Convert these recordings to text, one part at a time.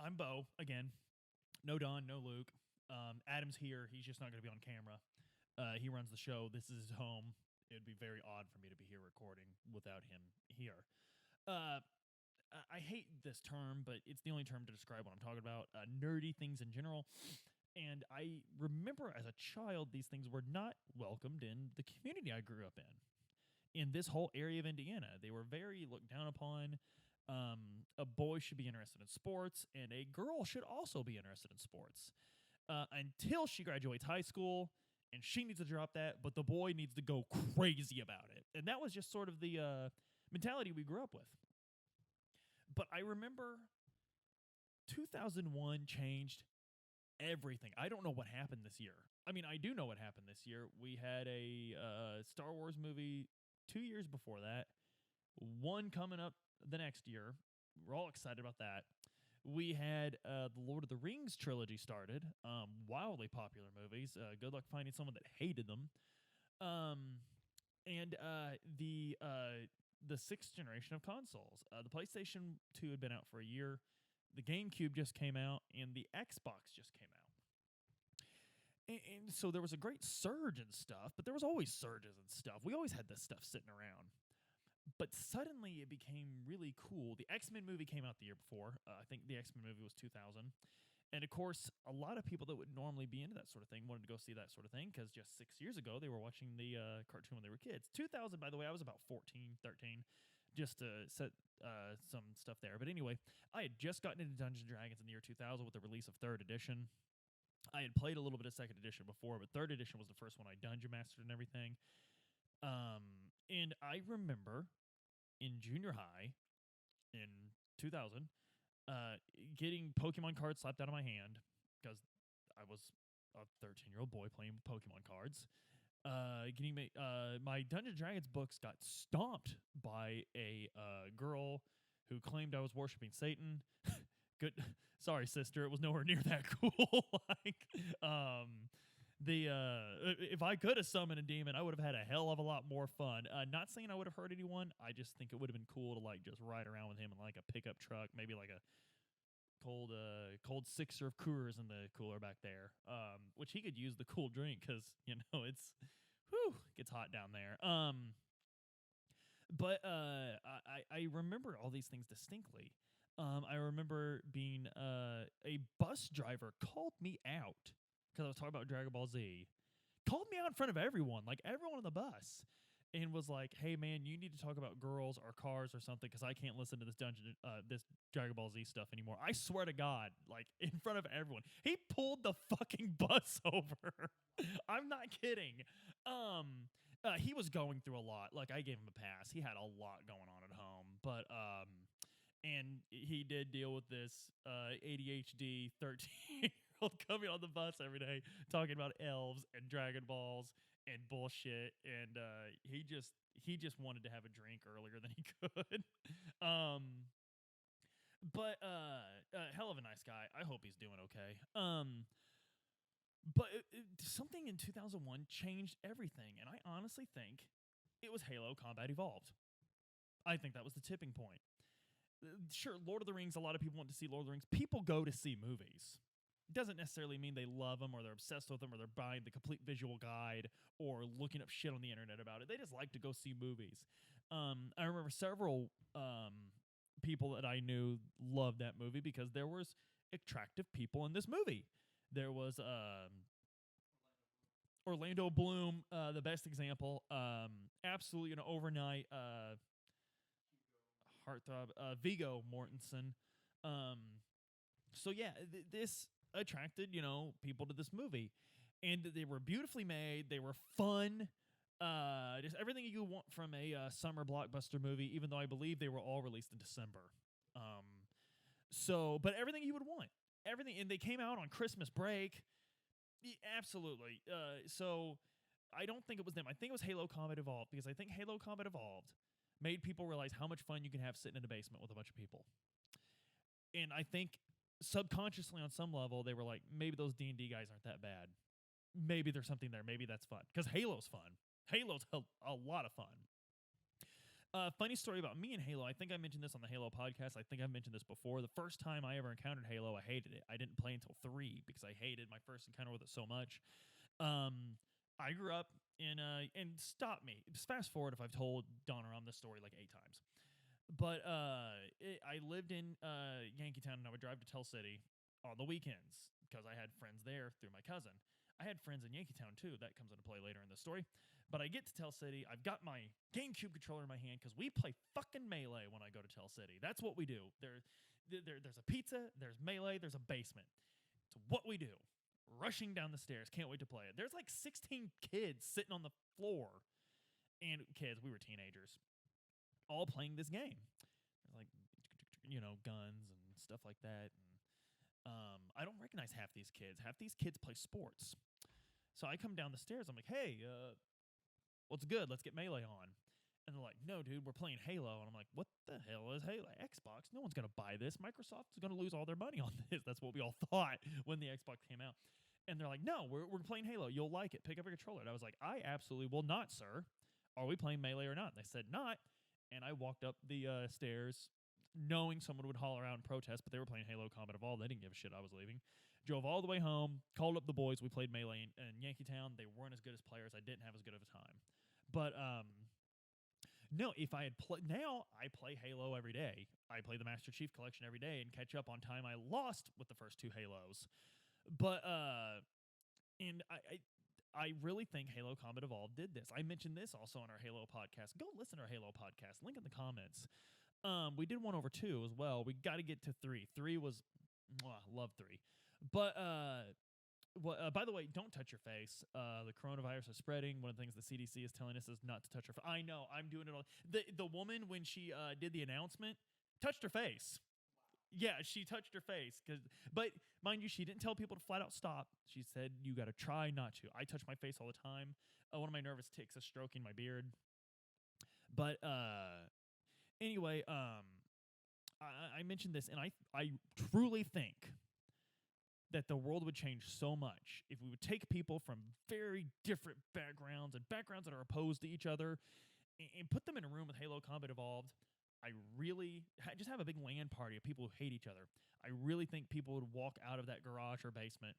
I'm Bo again. No Don, no Luke. Adam's here. He's just not going to be on camera. He runs the show. This is his home. It would be very odd for me to be here recording without him here. I hate this term, but it's the only term to describe what I'm talking about. Nerdy things in general. And I remember as a child, these things were not welcomed in the community I grew up in. In this whole area of Indiana, they were very looked down upon. A boy should be interested in sports, and a girl should also be interested in sports until she graduates high school, and she needs to drop that, but the boy needs to go crazy about it. And that was just sort of the mentality we grew up with. But I remember 2001 changed everything. I don't know what happened this year. I mean, I do know what happened this year. We had a Star Wars movie 2 years before that, one coming up the next year. We're all excited about that. We had the Lord of the Rings trilogy started. Wildly popular movies. Good luck finding someone that hated them. And the sixth generation of consoles. The PlayStation 2 had been out for a year. The GameCube just came out, and the Xbox just came out. And so there was a great surge in stuff, but there was always surges and stuff. We always had this stuff sitting around. But suddenly it became really cool. The X-Men movie came out the year before. I think the X-Men movie was 2000. And, of course, a lot of people that would normally be into that sort of thing wanted to go see that sort of thing because just 6 years ago they were watching the cartoon when they were kids. 2000, by the way, I was about 14, 13, just to set some stuff there. But anyway, I had just gotten into Dungeons & Dragons in the year 2000 with the release of 3rd edition. I had played a little bit of 2nd edition before, but 3rd edition was the first one I dungeon mastered and everything. And I remember in junior high in 2000 getting Pokemon cards slapped out of my hand because I was a 13-year-old boy playing Pokemon cards. Getting my Dungeons & Dragons books got stomped by a girl who claimed I was worshiping Satan. Good, sorry, sister, it was nowhere near that cool. If I could have summoned a demon, I would have had a hell of a lot more fun. Not saying I would have hurt anyone. I just think it would have been cool to like just ride around with him in like a pickup truck, maybe like a cold sixer of Coors in the cooler back there, which he could use the cool drink because gets hot down there. But I remember all these things distinctly. I remember being a bus driver called me out because I was talking about Dragon Ball Z. Called me out in front of everyone, like everyone on the bus, and was like, "Hey man, you need to talk about girls or cars or something because I can't listen to this this Dragon Ball Z stuff anymore." I swear to God, like in front of everyone, he pulled the fucking bus over. I'm not kidding. He was going through a lot. Like I gave him a pass. He had a lot going on at home, but and he did deal with this ADHD 13-year-old coming on the bus every day talking about elves and Dragon Balls and bullshit, and he just wanted to have a drink earlier than he could. But hell of a nice guy. I hope he's doing okay. But something in 2001 changed everything, and I honestly think it was Halo Combat Evolved. I think that was the tipping point. Sure, Lord of the Rings, a lot of people want to see Lord of the Rings. People go to see movies. It doesn't necessarily mean they love them or they're obsessed with them or they're buying the complete visual guide or looking up shit on the internet about it. They just like to go see movies. I remember several people that I knew loved that movie because there was attractive people in this movie. There was Orlando Bloom, the best example. Absolutely an overnight heartthrob. Viggo Mortensen. So yeah, this attracted, people to this movie. And they were beautifully made. They were fun. Just everything you want from a summer blockbuster movie, even though I believe they were all released in December. But everything you would want. Everything. And they came out on Christmas break. Absolutely. So I don't think it was them. I think it was Halo Combat Evolved because I think Halo Combat Evolved made people realize how much fun you can have sitting in a basement with a bunch of people. And I think subconsciously on some level, they were like, maybe those D&D guys aren't that bad. Maybe there's something there. Maybe that's fun. Because Halo's fun. Halo's a lot of fun. Funny story about me and Halo. I think I mentioned this on the Halo podcast. I think I've mentioned this before. The first time I ever encountered Halo, I hated it. I didn't play until 3 because I hated my first encounter with it so much. I grew up in and stop me. Just fast forward if I've told Don or this story like 8 times. But I lived in Yankeetown, and I would drive to Tell City on the weekends because I had friends there through my cousin. I had friends in Yankeetown too. That comes into play later in the story. But I get to Tell City. I've got my GameCube controller in my hand because we play fucking Melee when I go to Tell City. That's what we do. There's a pizza, there's Melee, there's a basement. It's what we do. Rushing down the stairs. Can't wait to play it. There's like 16 kids sitting on the floor. And kids, we were teenagers, all playing this game. There's like, guns and stuff like that. And I don't recognize half these kids. Half these kids play sports. So I come down the stairs. I'm like, hey, what's good? Let's get Melee on. And they're like, no, dude, we're playing Halo. And I'm like, what the hell is Halo? Xbox? No one's going to buy this. Microsoft is going to lose all their money on this. That's what we all thought when the Xbox came out. And they're like, no, we're playing Halo. You'll like it. Pick up a controller. And I was like, I absolutely will not, sir. Are we playing Melee or not? And they said not. And I walked up the stairs knowing someone would holler out and protest, but they were playing Halo Combat Evolved. They didn't give a shit I was leaving. Drove all the way home, called up the boys. We played Melee in Yankeetown. They weren't as good as players. I didn't have as good of a time. But no, if I had now I play Halo every day. I play the Master Chief Collection every day and catch up on time I lost with the first 2 Halos. But and I really think Halo Combat Evolved did this. I mentioned this also on our Halo podcast. Go listen to our Halo podcast. Link in the comments. We did 1 over 2 as well. We got to get to 3. 3 was love 3. But by the way, don't touch your face. The coronavirus is spreading. One of the things the CDC is telling us is not to touch her face. I know, I'm doing it all. The woman, when she did the announcement, touched her face. Yeah, she touched her face. But mind you, she didn't tell people to flat out stop. She said, you got to try not to. I touch my face all the time. One of my nervous tics is stroking my beard. But anyway, I mentioned this, and I truly think that the world would change so much if we would take people from very different backgrounds and backgrounds that are opposed to each other and put them in a room with Halo Combat Evolved. I really just have a big LAN party of people who hate each other. I really think people would walk out of that garage or basement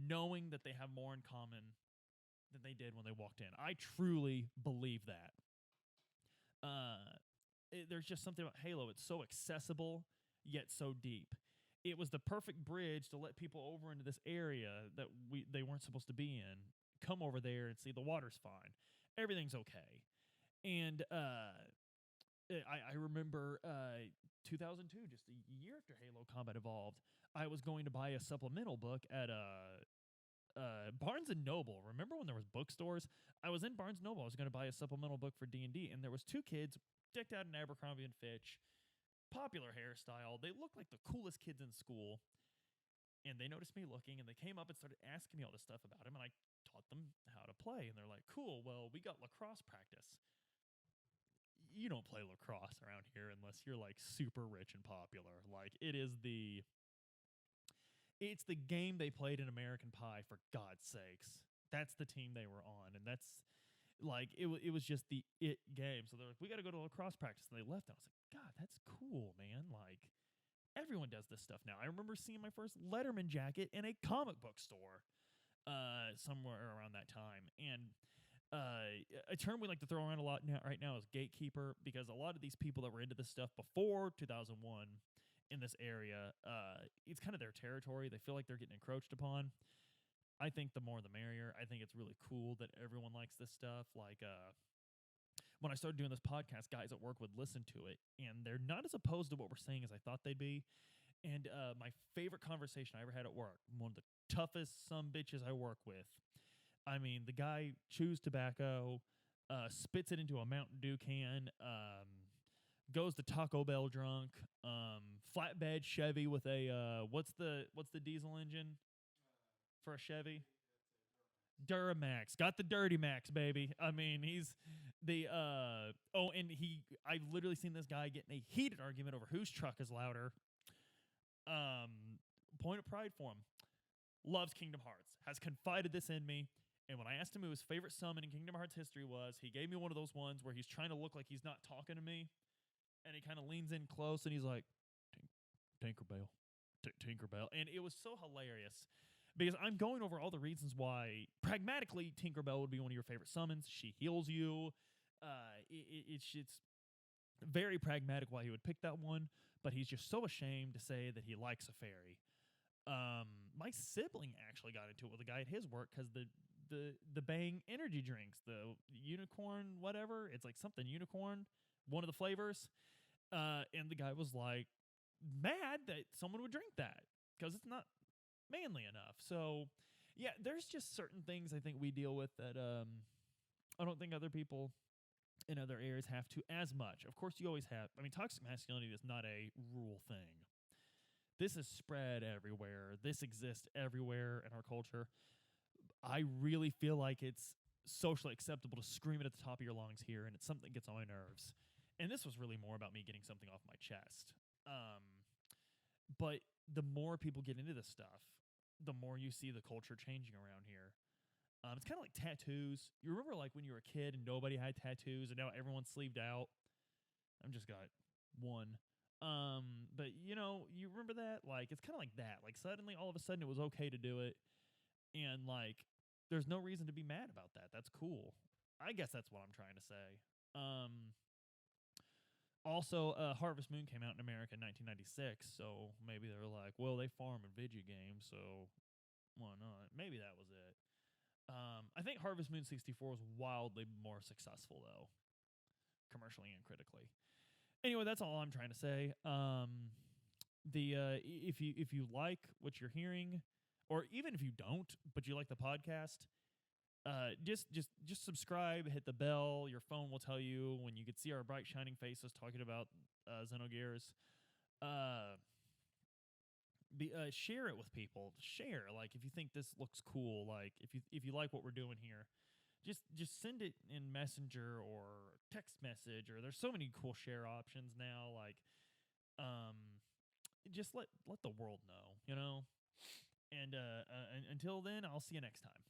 knowing that they have more in common than they did when they walked in. I truly believe that. There's just something about Halo. It's so accessible, yet so deep. It was the perfect bridge to let people over into this area that they weren't supposed to be in. Come over there and see the water's fine. Everything's okay. And I remember 2002, just a year after Halo Combat Evolved, I was going to buy a supplemental book at Barnes & Noble. Remember when there was bookstores? I was in Barnes & Noble. I was going to buy a supplemental book for D&D, and there was 2 kids decked out in Abercrombie & Fitch, popular hairstyle. They looked like the coolest kids in school, and they noticed me looking, and they came up and started asking me all this stuff about him, and I taught them how to play, and they're like, cool, well, we got lacrosse practice. You don't play lacrosse around here unless you're like super rich and popular. Like it's the game they played in American Pie, for God's sakes. That's the team they were on, and that's like it was just the it game. So they're like, we got to go to lacrosse practice, and they left. And I was like, God, that's cool, man. Like everyone does this stuff now. I remember seeing my first Letterman jacket in a comic book store somewhere around that time, and a term we like to throw around a lot right now is gatekeeper, because a lot of these people that were into this stuff before 2001 in this area, it's kind of their territory. They feel like they're getting encroached upon. I think the more the merrier. I think it's really cool that everyone likes this stuff. Like when I started doing this podcast, guys at work would listen to it, and they're not as opposed to what we're saying as I thought they'd be. And my favorite conversation I ever had at work, one of the toughest sumbitches I work with, I mean, the guy chews tobacco, spits it into a Mountain Dew can, goes to Taco Bell drunk, flatbed Chevy with a what's the diesel engine for a Chevy? Duramax. Got the Dirty Max, baby. I mean, he's the I've literally seen this guy get in a heated argument over whose truck is louder. Point of pride for him. Loves Kingdom Hearts. Has confided this in me. And when I asked him who his favorite summon in Kingdom Hearts history was, he gave me one of those ones where he's trying to look like he's not talking to me, and he kind of leans in close and he's like, Tinkerbell, Tinkerbell, and it was so hilarious because I'm going over all the reasons why pragmatically Tinkerbell would be one of your favorite summons. She heals you. It's very pragmatic why he would pick that one, but he's just so ashamed to say that he likes a fairy. My sibling actually got into it with a guy at his work because the Bang energy drinks, the unicorn whatever, it's like something unicorn, one of the flavors, and the guy was like mad that someone would drink that because it's not manly enough. So yeah, there's just certain things I think we deal with that I don't think other people in other areas have to as much. Of course, you always have. I mean, toxic masculinity is not a rural thing. This is spread everywhere. This exists everywhere in our culture. I really feel like it's socially acceptable to scream it at the top of your lungs here, and it's something that gets on my nerves. And this was really more about me getting something off my chest. But the more people get into this stuff, the more you see the culture changing around here. It's kind of like tattoos. You remember like when you were a kid and nobody had tattoos and now everyone's sleeved out? I've just got one. But you know, you remember that? Like it's kind of like that. Like suddenly all of a sudden it was okay to do it. And like there's no reason to be mad about that. That's cool. I guess that's what I'm trying to say. Also, Harvest Moon came out in America in 1996, so maybe they're like, well, they farm in video games, so why not? Maybe that was it. I think Harvest Moon 64 was wildly more successful, though, commercially and critically. Anyway, that's all I'm trying to say. If you like what you're hearing, or even if you don't, but you like the podcast, just subscribe, hit the bell. Your phone will tell you when you could see our bright shining faces talking about Xenogears. Share it with people. Share, like if you think this looks cool, like if you like what we're doing here, just send it in Messenger or text message. Or there's so many cool share options now. Like, just let the world know, you know. And until then, I'll see you next time.